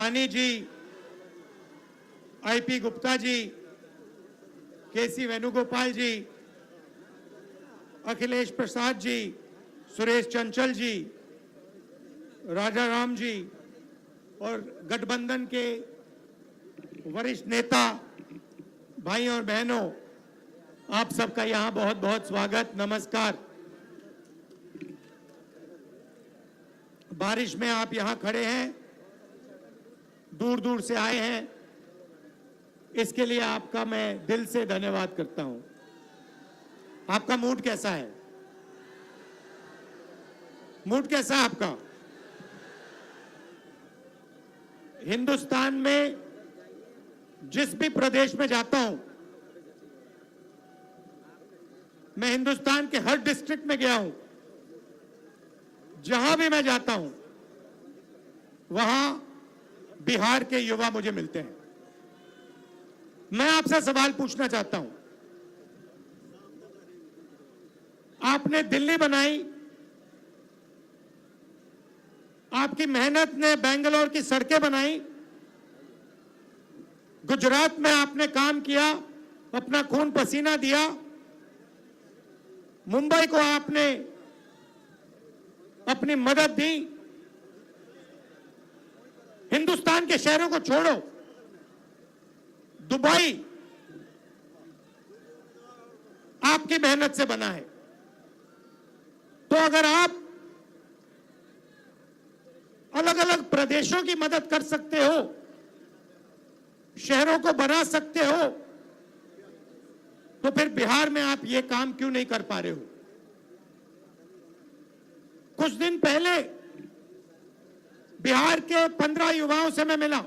रानी जी, IP Gupta ji, केसी वेणुगोपाल जी, अखिलेश प्रसाद जी, सुरेश चंचल जी, राजा राम जी और गठबंधन के वरिष्ठ नेता भाई और बहनों, आप सबका यहां बहुत बहुत स्वागत, नमस्कार। बारिश में आप यहां खड़े हैं, दूर दूर से आए हैं, इसके लिए आपका मैं दिल से धन्यवाद करता हूं। आपका मूड कैसा है? मूड कैसा है आपका? हिंदुस्तान में जिस भी प्रदेश में जाता हूं, मैं हिंदुस्तान के हर डिस्ट्रिक्ट में गया हूं, जहां भी मैं जाता हूं वहां बिहार के युवा मुझे मिलते हैं। मैं आपसे सवाल पूछना चाहता हूं, आपने दिल्ली बनाई, आपकी मेहनत ने बेंगलोर की सड़कें बनाई, गुजरात में आपने काम किया, अपना खून पसीना दिया, मुंबई को आपने अपनी मदद दी। हिंदुस्तान के शहरों को छोड़ो, दुबई आपकी मेहनत से बना है। तो अगर आप अलग अलग प्रदेशों की मदद कर सकते हो, शहरों को बना सकते हो, तो फिर बिहार में आप ये काम क्यों नहीं कर पा रहे हो? कुछ दिन पहले बिहार के 15 युवाओं से मैं मिला,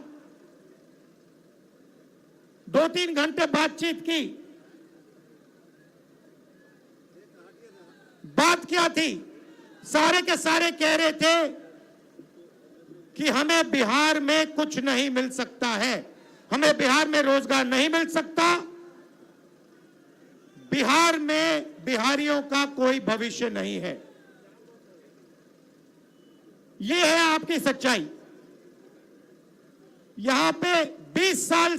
2-3 घंटे बातचीत की। बात क्या थी? सारे के सारे कह रहे थे कि हमें बिहार में कुछ नहीं मिल सकता है, हमें बिहार में रोजगार नहीं मिल सकता, बिहार में बिहारियों का कोई भविष्य नहीं है। यह है आपकी सच्चाई। यहां पे 20 साल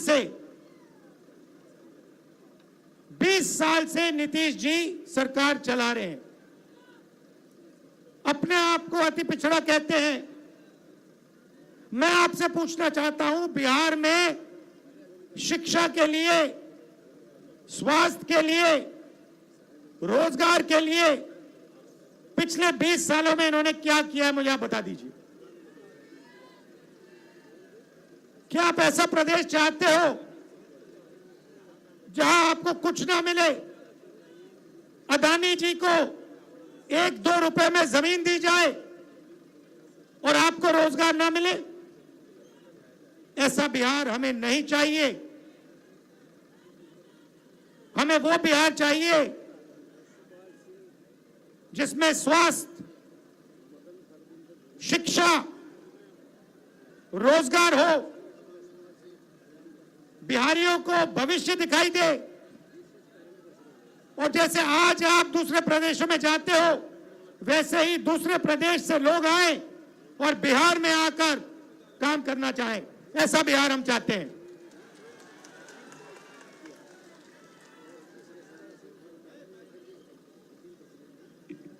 से नीतीश जी सरकार चला रहे हैं। अपने आप को अति पिछड़ा कहते हैं। मैं आपसे पूछना चाहता हूं, बिहार में शिक्षा के लिए, स्वास्थ्य के लिए, रोजगार के लिए पिछले 20 सालों में इन्होंने क्या किया है, मुझे आप बता दीजिए। क्या आप ऐसा प्रदेश चाहते हो जहां आपको कुछ ना मिले? अदानी जी को 1-2 रुपए में जमीन दी जाए और आपको रोजगार ना मिले? ऐसा बिहार हमें नहीं चाहिए। हमें वो बिहार चाहिए जिसमें स्वास्थ्य, शिक्षा, रोजगार हो, बिहारियों को भविष्य दिखाई दे। और जैसे आज आप दूसरे प्रदेशों में जाते हो, वैसे ही दूसरे प्रदेश से लोग आए और बिहार में आकर काम करना चाहें। ऐसा बिहार हम चाहते हैं।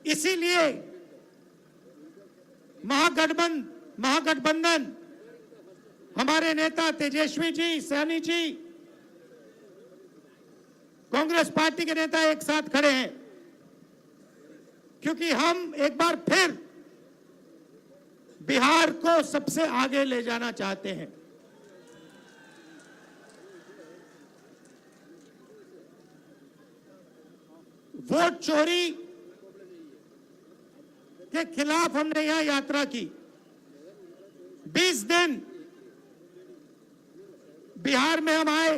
इसीलिए महागठबंधन, हमारे नेता तेजस्वी जी, सैनी जी, कांग्रेस पार्टी के नेता एक साथ खड़े हैं, क्योंकि हम एक बार फिर बिहार को सबसे आगे ले जाना चाहते हैं। वोट चोरी के खिलाफ हमने यहां यात्रा की। 20 दिन बिहार में हम आए,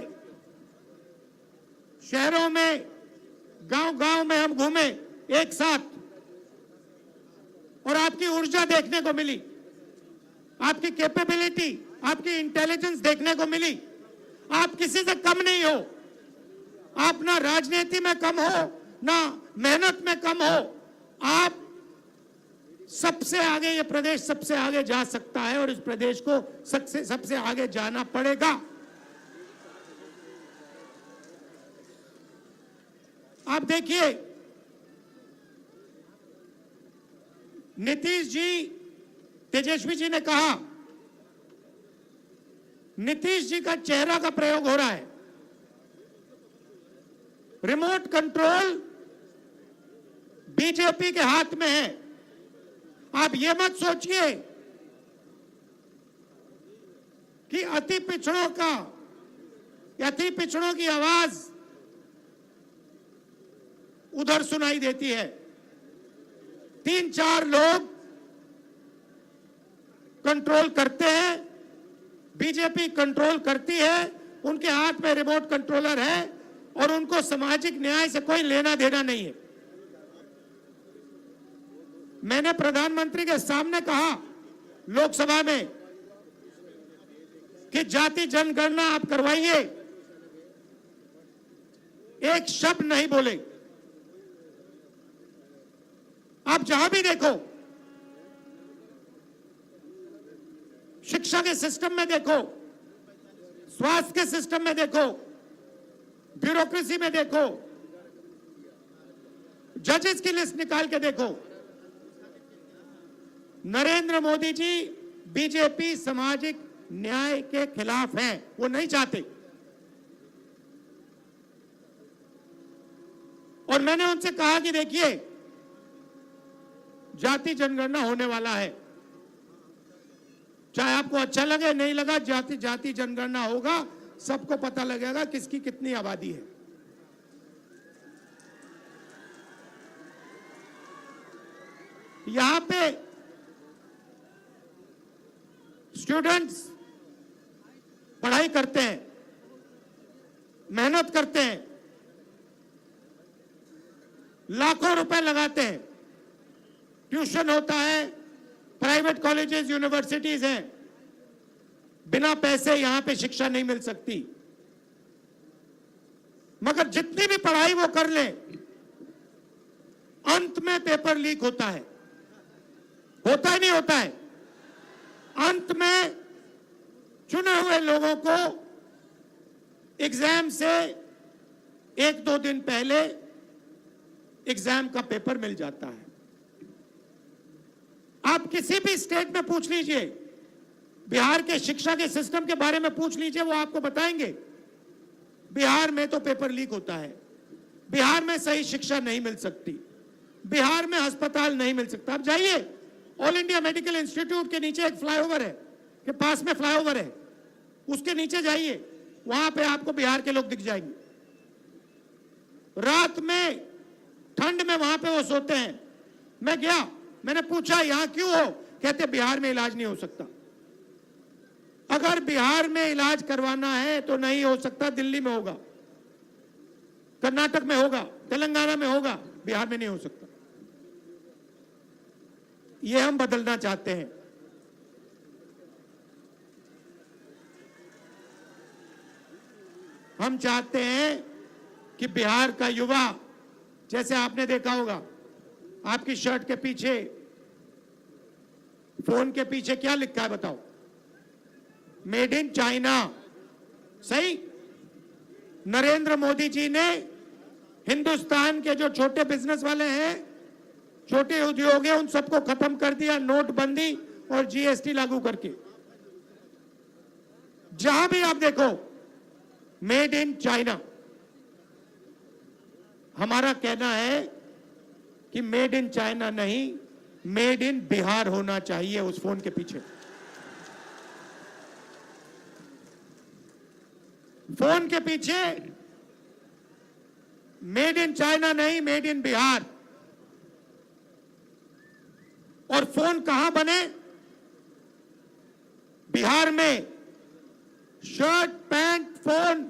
शहरों में, गांव-गांव में हम घूमे एक साथ, और आपकी ऊर्जा देखने को मिली, आपकी कैपेबिलिटी, आपकी इंटेलिजेंस देखने को मिली। आप किसी से कम नहीं हो, आप ना राजनीति में कम हो, ना मेहनत में कम हो, आप सबसे आगे ये प्रदेश सबसे आगे जा सकता है और इस प्रदेश को सबसे आगे जाना पड़ेगा। आप देखिए, नीतीश जी, तेजस्वी जी ने कहा, नीतीश जी का चेहरा का प्रयोग हो रहा है। रिमोट कंट्रोल बीजेपी के हाथ में है। आप ये मत सोचिए कि अति पिछड़ों की आवाज उधर सुनाई देती है। 3-4 लोग कंट्रोल करते हैं, बीजेपी कंट्रोल करती है, उनके हाथ में रिमोट कंट्रोलर है और उनको सामाजिक न्याय से कोई लेना देना नहीं है। मैंने प्रधानमंत्री के सामने कहा लोकसभा में कि जाति जनगणना आप करवाइए, एक शब्द नहीं बोले। आप जहां भी देखो, शिक्षा के सिस्टम में देखो, स्वास्थ्य के सिस्टम में देखो, ब्यूरोक्रेसी में देखो, जजेस की लिस्ट निकाल के देखो, नरेंद्र मोदी जी बीजेपी सामाजिक न्याय के खिलाफ है, वो नहीं चाहते। और मैंने उनसे कहा कि देखिए, जाति जनगणना होने वाला है, चाहे आपको अच्छा लगे नहीं लगा, जाति जनगणना होगा, सबको पता लगेगा किसकी कितनी आबादी है। यहां पे स्टूडेंट्स पढ़ाई करते हैं, मेहनत करते हैं, लाखों रुपए लगाते हैं, ट्यूशन होता है, प्राइवेट कॉलेजेस यूनिवर्सिटीज हैं, बिना पैसे यहां पे शिक्षा नहीं मिल सकती। मगर जितनी भी पढ़ाई वो कर ले, अंत में पेपर लीक होता है। होता ही नहीं होता है। अंत में चुने हुए लोगों को एग्जाम से 1-2 दिन पहले एग्जाम का पेपर मिल जाता है। आप किसी भी स्टेट में पूछ लीजिए, बिहार के शिक्षा के सिस्टम के बारे में पूछ लीजिए, वो आपको बताएंगे बिहार में तो पेपर लीक होता है, बिहार में सही शिक्षा नहीं मिल सकती, बिहार में अस्पताल नहीं मिल सकता। आप जाइए, ऑल इंडिया मेडिकल इंस्टीट्यूट के नीचे एक फ्लाईओवर है, के पास में फ्लाईओवर है, उसके नीचे जाइए, वहां पे आपको बिहार के लोग दिख जाएंगे। रात में ठंड में वहां पे वो सोते हैं। मैं गया, मैंने पूछा यहां क्यों हो, कहते बिहार में इलाज नहीं हो सकता। अगर बिहार में इलाज करवाना है तो नहीं हो सकता, दिल्ली में होगा, कर्नाटक में होगा, तेलंगाना में होगा, बिहार में नहीं हो सकता। ये हम बदलना चाहते हैं। हम चाहते हैं कि बिहार का युवा, जैसे आपने देखा होगा, आपकी शर्ट के पीछे, फोन के पीछे क्या लिखा है बताओ? Made in China. सही? नरेंद्र मोदी जी ने हिंदुस्तान के जो छोटे बिजनेस वाले हैं, छोटे उद्योग हैं, उन सबको खत्म कर दिया, नोटबंदी और जीएसटी लागू करके। जहां भी आप देखो, मेड इन चाइना। हमारा कहना है कि मेड इन चाइना नहीं, मेड इन बिहार होना चाहिए उस फोन के पीछे। फोन के पीछे मेड इन चाइना नहीं, मेड इन बिहार। और फोन कहां बने? बिहार में। शर्ट, पैंट, फोन,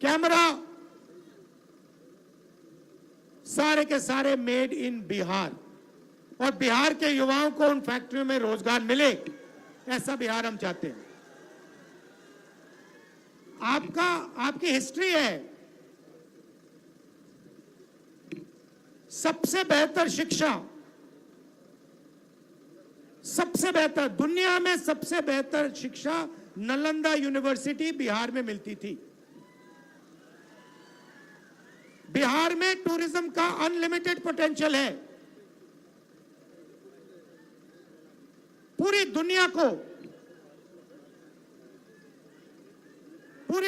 कैमरा, सारे के सारे मेड इन बिहार। और बिहार के युवाओं को उन फैक्ट्रियों में रोजगार मिले, ऐसा बिहार हम चाहते हैं। आपकी हिस्ट्री है। सबसे बेहतर शिक्षा सबसे बेहतर, दुनिया में सबसे बेहतर शिक्षा नालंदा यूनिवर्सिटी बिहार में मिलती थी। बिहार में टूरिज्म का अनलिमिटेड पोटेंशियल है। पूरी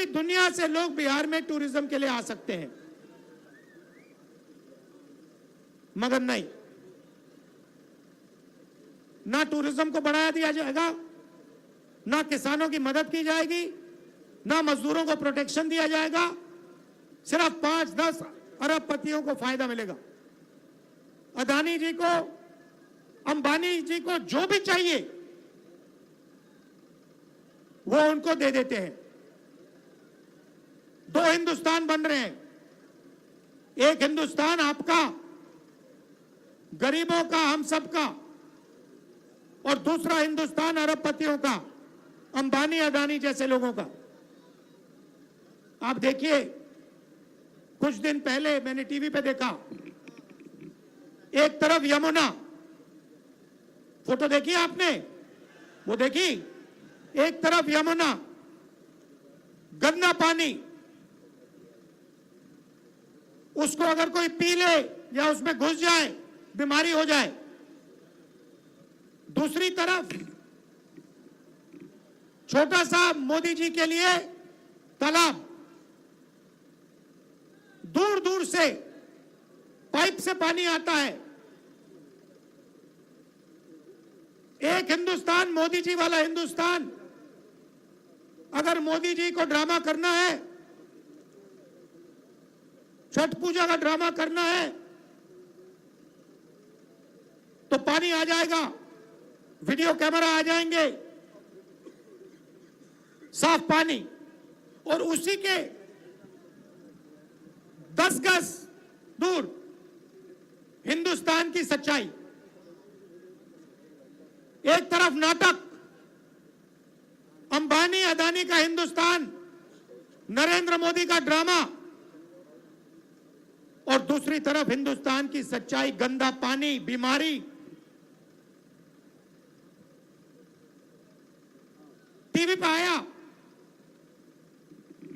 दुनिया से लोग बिहार में टूरिज्म के लिए आ सकते हैं, मगर नहीं, ना टूरिज्म को बढ़ाया दिया जाएगा, ना किसानों की मदद की जाएगी, ना मजदूरों को प्रोटेक्शन दिया जाएगा। सिर्फ 5-10 अरबपतियों को फायदा मिलेगा। अदानी जी को, अंबानी जी को जो भी चाहिए वो उनको दे देते हैं। 2 हिंदुस्तान बन रहे हैं। एक हिंदुस्तान आपका, गरीबों का, हम सबका, और दूसरा हिंदुस्तान अरबपतियों का, अंबानी अदानी जैसे लोगों का। आप देखिए, कुछ दिन पहले मैंने टीवी पे देखा, एक तरफ यमुना, फोटो देखी आपने? वो देखी? एक तरफ यमुना, गंदा पानी, उसको अगर कोई पी ले या उसमें घुस जाए बीमारी हो जाए। दूसरी तरफ छोटा सा मोदी जी के लिए तालाब, दूर दूर से पाइप से पानी आता है। एक हिंदुस्तान, मोदी जी वाला हिंदुस्तान। अगर मोदी जी को ड्रामा करना है, छठ पूजा का ड्रामा करना है, तो पानी आ जाएगा, वीडियो कैमरा आ जाएंगे, साफ पानी, और उसी के 10 गज दूर हिंदुस्तान की सच्चाई। एक तरफ नाटक, अंबानी अदानी का हिंदुस्तान, नरेंद्र मोदी का ड्रामा, और दूसरी तरफ हिंदुस्तान की सच्चाई, गंदा पानी, बीमारी। टीवी पे आया,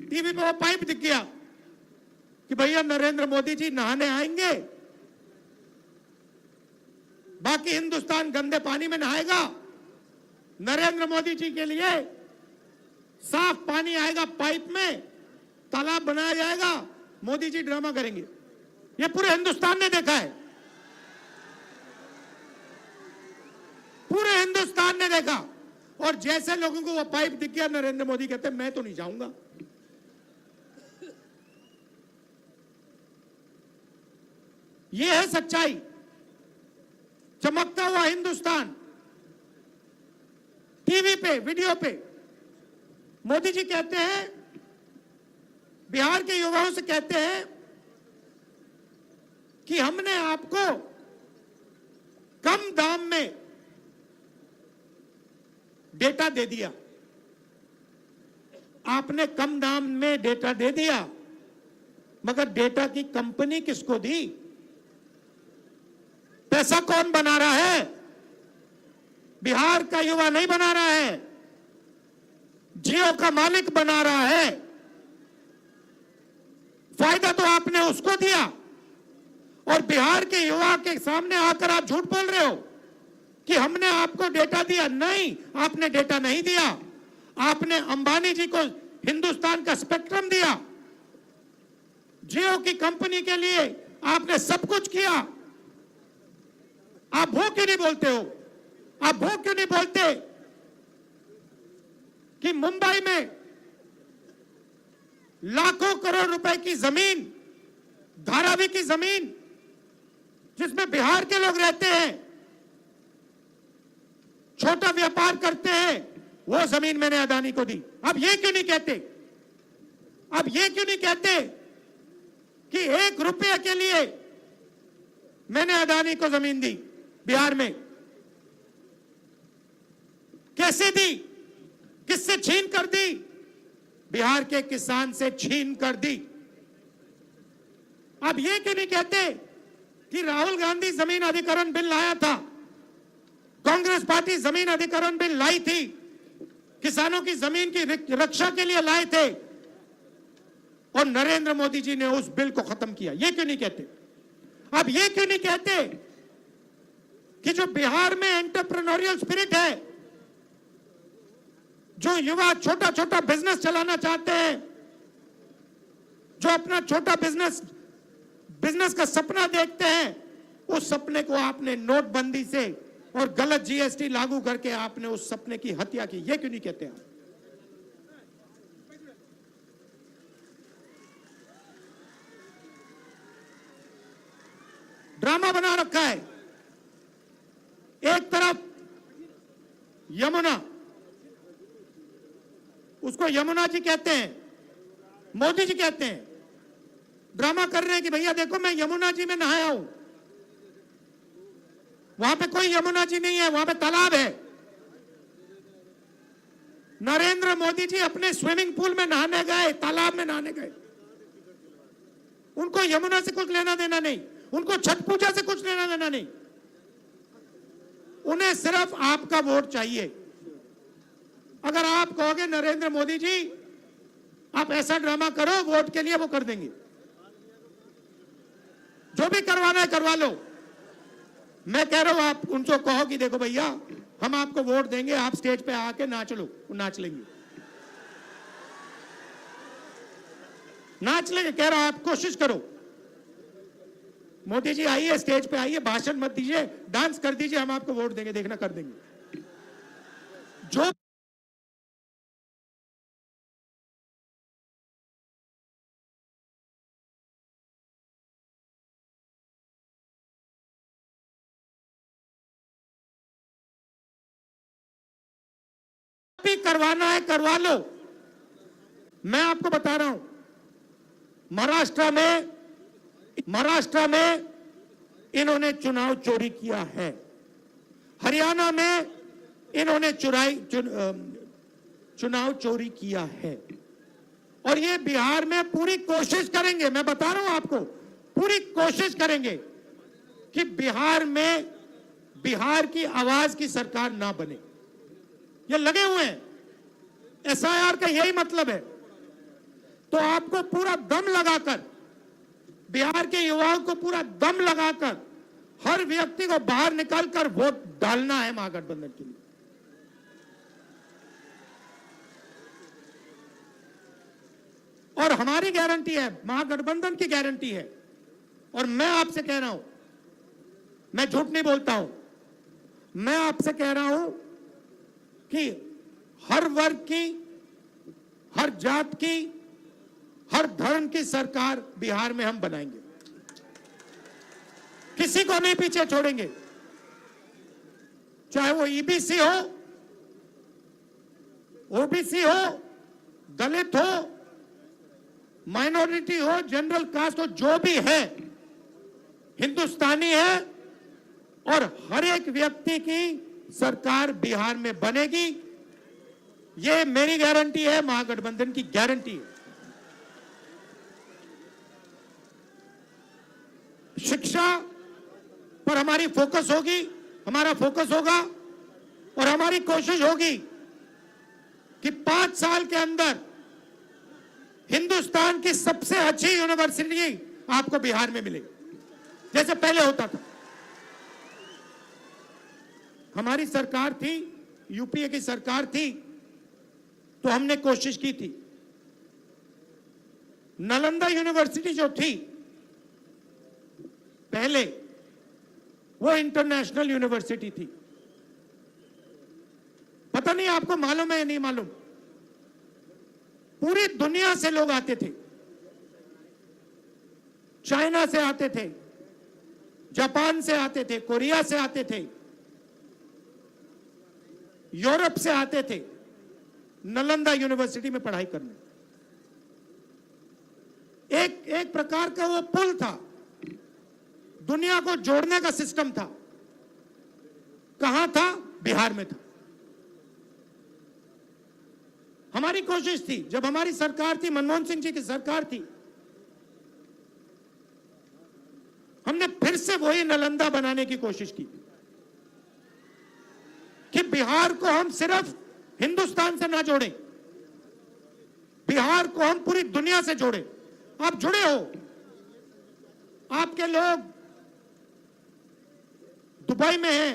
टीवी पे वो पाइप दिख गया कि भैया नरेंद्र मोदी जी नहाने आएंगे, बाकी हिंदुस्तान गंदे पानी में नहाएगा। नरेंद्र मोदी जी के लिए साफ पानी आएगा, पाइप में तालाब बनाया जाएगा, मोदी जी ड्रामा करेंगे। ये पूरे हिंदुस्तान ने देखा है, पूरे हिंदुस्तान ने देखा। और जैसे लोगों को वो पाइप दिख गया, नरेंद्र मोदी कहते मैं तो नहीं जाऊंगा। ये है सच्चाई, चमकता हुआ हिंदुस्तान। टीवी पे, वीडियो पे मोदी जी कहते हैं, बिहार के युवाओं से कहते हैं कि हमने आपको कम दाम में डेटा दे दिया। आपने कम दाम में डेटा दे दिया, मगर डेटा की कंपनी किसको दी? पैसा कौन बना रहा है? बिहार का युवा नहीं बना रहा है, जियो का मालिक बना रहा है। फायदा तो आपने उसको दिया, और बिहार के युवा के सामने आकर आप झूठ बोल रहे हो कि हमने आपको डेटा दिया। नहीं, आपने डेटा नहीं दिया। आपने अंबानी जी को हिंदुस्तान का स्पेक्ट्रम दिया, जियो की कंपनी के लिए आपने सब कुछ किया। आप वो क्यों नहीं बोलते हो? आप वो क्यों नहीं बोलते कि मुंबई में लाखों करोड़ रुपए की जमीन, धारावी की जमीन, जिसमें बिहार के लोग रहते हैं, छोटा व्यापार करते हैं, वो जमीन मैंने अदानी को दी। अब ये क्यों नहीं कहते? अब ये क्यों नहीं कहते कि 1 रुपये के लिए मैंने अदानी को जमीन दी बिहार में? कैसे दी? किससे छीन कर दी? बिहार के किसान से छीन कर दी। अब ये क्यों नहीं कहते कि राहुल गांधी जमीन अधिग्रहण बिल लाया था, कांग्रेस पार्टी जमीन अधिग्रहण बिल लाई थी, किसानों की जमीन की रक्षा के लिए लाए थे, और नरेंद्र मोदी जी ने उस बिल को खत्म किया। ये क्यों नहीं कहते? अब ये क्यों नहीं कहते कि जो बिहार में एंटरप्रेन्योरियल स्पिरिट है, जो युवा छोटा छोटा बिजनेस चलाना चाहते हैं, जो अपना छोटा बिजनेस का सपना देखते हैं, उस सपने को आपने नोटबंदी से और गलत जीएसटी लागू करके आपने उस सपने की हत्या की। ये क्यों नहीं कहते आप? ड्रामा बना रखा है। एक तरफ यमुना, उसको यमुना जी कहते हैं, मोदी जी कहते हैं, ड्रामा कर रहे हैं कि भैया देखो मैं यमुना जी में नहाया हूं। वहां पे कोई यमुना जी नहीं है, वहां पे तालाब है। नरेंद्र मोदी जी अपने स्विमिंग पूल में नहाने गए, तालाब में नहाने गए। उनको यमुना से कुछ लेना देना नहीं, उनको छठ पूजा से कुछ लेना देना नहीं। उन्हें सिर्फ आपका वोट चाहिए। अगर आप कहोगे नरेंद्र मोदी जी आप ऐसा ड्रामा करो वोट के लिए, वो कर देंगे। जो भी करवाना है करवा लो। मैं कह रहा हूं आप उनको कहो कि देखो भैया हम आपको वोट देंगे, आप स्टेज पे आके नाच लो, वो नाच लेंगे। नाच लेंगे, कह रहा हूं आप कोशिश करो। मोदी जी आइए, स्टेज पे आइए, भाषण मत दीजिए, डांस कर दीजिए, हम आपको वोट देंगे, देखना कर देंगे। जो भी करवाना है करवा लो। मैं आपको बता रहा हूं, महाराष्ट्र में इन्होंने चुनाव चोरी किया है, हरियाणा में इन्होंने चुनाव चोरी किया है, और ये बिहार में पूरी कोशिश करेंगे। मैं बता रहा हूं आपको, पूरी कोशिश करेंगे कि बिहार की आवाज की सरकार ना बने। ये लगे हुए हैं, एसआईआर का यही मतलब है। तो आपको पूरा दम लगाकर, बिहार के युवाओं को पूरा दम लगाकर, हर व्यक्ति को बाहर निकालकर वोट डालना है महागठबंधन के लिए। और हमारी गारंटी है, महागठबंधन की गारंटी है। और मैं आपसे कह रहा हूं, मैं झूठ नहीं बोलता हूं, मैं आपसे कह रहा हूं कि हर वर्ग की, हर जात की, हर धर्म की सरकार बिहार में हम बनाएंगे। किसी को नहीं पीछे छोड़ेंगे, चाहे वो ईबीसी हो, ओबीसी हो, दलित हो, माइनॉरिटी हो, जनरल कास्ट हो, जो भी है हिंदुस्तानी है, और हर एक व्यक्ति की सरकार बिहार में बनेगी। ये मेरी गारंटी है, महागठबंधन की गारंटी है। शिक्षा पर हमारी फोकस होगी, हमारा फोकस होगा, और हमारी कोशिश होगी कि 5 साल के अंदर हिंदुस्तान की सबसे अच्छी यूनिवर्सिटी आपको बिहार में मिले, जैसे पहले होता था। हमारी सरकार थी, यूपीए की सरकार थी, तो हमने कोशिश की थी। नालंदा यूनिवर्सिटी जो थी पहले, वो इंटरनेशनल यूनिवर्सिटी थी। पता नहीं आपको मालूम है या नहीं मालूम, पूरी दुनिया से लोग आते थे। चाइना से आते थे, जापान से आते थे, कोरिया से आते थे, यूरोप से आते थे नालंदा यूनिवर्सिटी में पढ़ाई करने। एक प्रकार का वो पुल था, दुनिया को जोड़ने का सिस्टम था। कहां था? बिहार में था। हमारी कोशिश थी, जब हमारी सरकार थी, मनमोहन सिंह जी की सरकार थी, हमने फिर से वही नालंदा बनाने की कोशिश की। बिहार को हम सिर्फ हिंदुस्तान से ना जोड़ें, बिहार को हम पूरी दुनिया से जोड़ें। आप जुड़े हो, आपके लोग दुबई में हैं,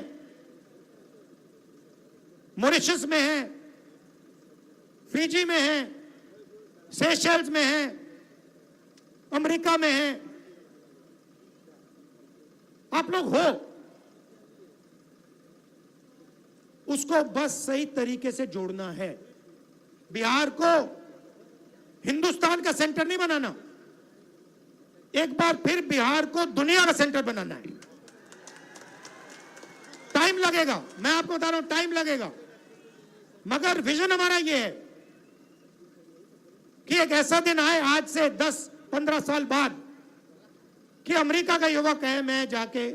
मॉरिशस में हैं, फिजी में हैं, सेशल्स में हैं, अमेरिका में हैं। आप लोग हो, उसको बस सही तरीके से जोड़ना है। बिहार को हिंदुस्तान का सेंटर नहीं बनाना, एक बार फिर बिहार को दुनिया का सेंटर बनाना है। टाइम लगेगा, मैं आपको बता रहा हूं, टाइम लगेगा, मगर विजन हमारा यह है कि एक ऐसा दिन आए आज से 10-15 साल बाद कि अमेरिका का युवक कहे मैं जाके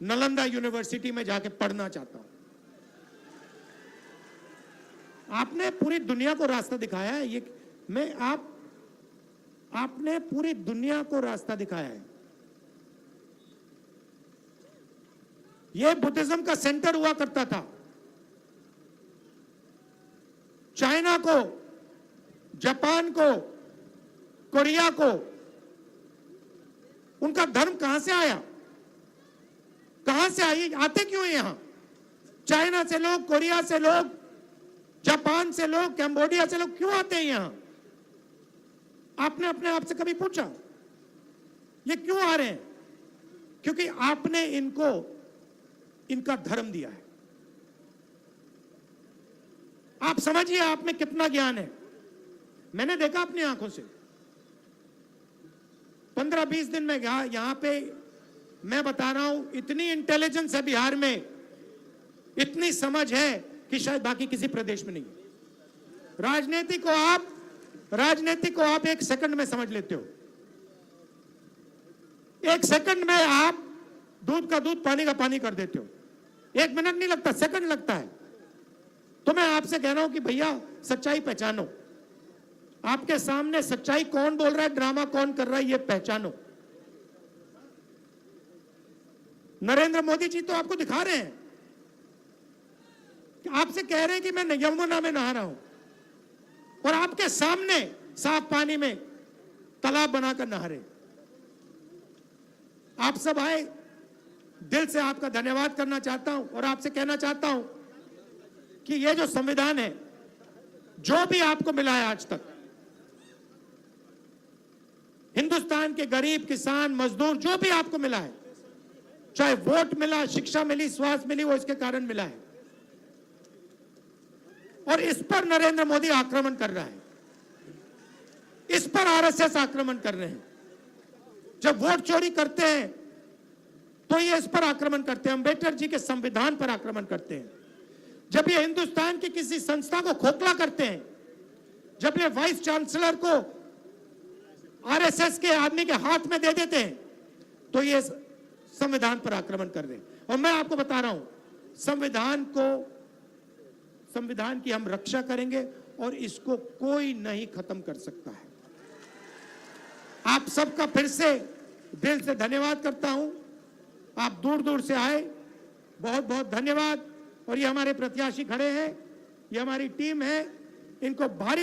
नालंदा यूनिवर्सिटी में जाके पढ़ना चाहता हूं। आपने पूरी दुनिया को रास्ता दिखाया है, ये आपने पूरी दुनिया को रास्ता दिखाया है। यह बुद्धिज्म का सेंटर हुआ करता था। चाइना को, जापान को, कोरिया को, उनका धर्म कहां से आया, कहां से आई, आते क्यों हैं यहां? चाइना से लोग, कोरिया से लोग, जापान से लोग, कैम्बोडिया से लोग क्यों आते हैं यहां? आपने अपने आप से कभी पूछा ये क्यों आ रहे हैं? क्योंकि आपने इनको इनका धर्म दिया है। आप समझिए आप में कितना ज्ञान है। मैंने देखा अपनी आंखों से 15-20 दिन में यहां पे मैं बता रहा हूं, इतनी इंटेलिजेंस है बिहार में, इतनी समझ है कि शायद बाकी किसी प्रदेश में नहीं है। राजनीति को आप 1 सेकंड में समझ लेते हो। 1 सेकंड में आप दूध का दूध, पानी का पानी कर देते हो। 1 मिनट नहीं लगता, सेकंड लगता है। तो मैं आपसे कह रहा हूं कि भैया सच्चाई पहचानो। आपके सामने सच्चाई कौन बोल रहा है, ड्रामा कौन कर रहा है, ये पहचानो। नरेंद्र मोदी जी तो आपको दिखा रहे हैं, आपसे कह रहे हैं कि मैं यमुना में नहा रहा हूं, और आपके सामने साफ पानी में तालाब बनाकर नहा रहे। आप सब आए, दिल से आपका धन्यवाद करना चाहता हूं और आपसे कहना चाहता हूं कि ये जो संविधान है, जो भी आपको मिला है आज तक, हिंदुस्तान के गरीब, किसान, मजदूर, जो भी आपको मिला है, चाहे वोट मिला, शिक्षा मिली, स्वास्थ्य मिली, वो इसके कारण मिला है। और इस पर नरेंद्र मोदी आक्रमण कर रहा है, इस पर आरएसएस आक्रमण कर रहे हैं। जब वोट चोरी करते हैं तो ये इस पर आक्रमण करते हैं, अंबेडकर जी के संविधान पर आक्रमण करते हैं। जब ये हिंदुस्तान की किसी संस्था को खोखला करते हैं, जब ये वाइस चांसलर को आरएसएस के आदमी के हाथ में दे देते हैं, तो ये संविधान पर आक्रमण कर रहे हैं। और मैं आपको बता रहा हूं, संविधान की हम रक्षा करेंगे और इसको कोई नहीं खत्म कर सकता है। आप सबका फिर से दिल से धन्यवाद करता हूं। आप दूर दूर से आए, बहुत बहुत धन्यवाद। और ये हमारे प्रत्याशी खड़े हैं, ये हमारी टीम है, इनको भारी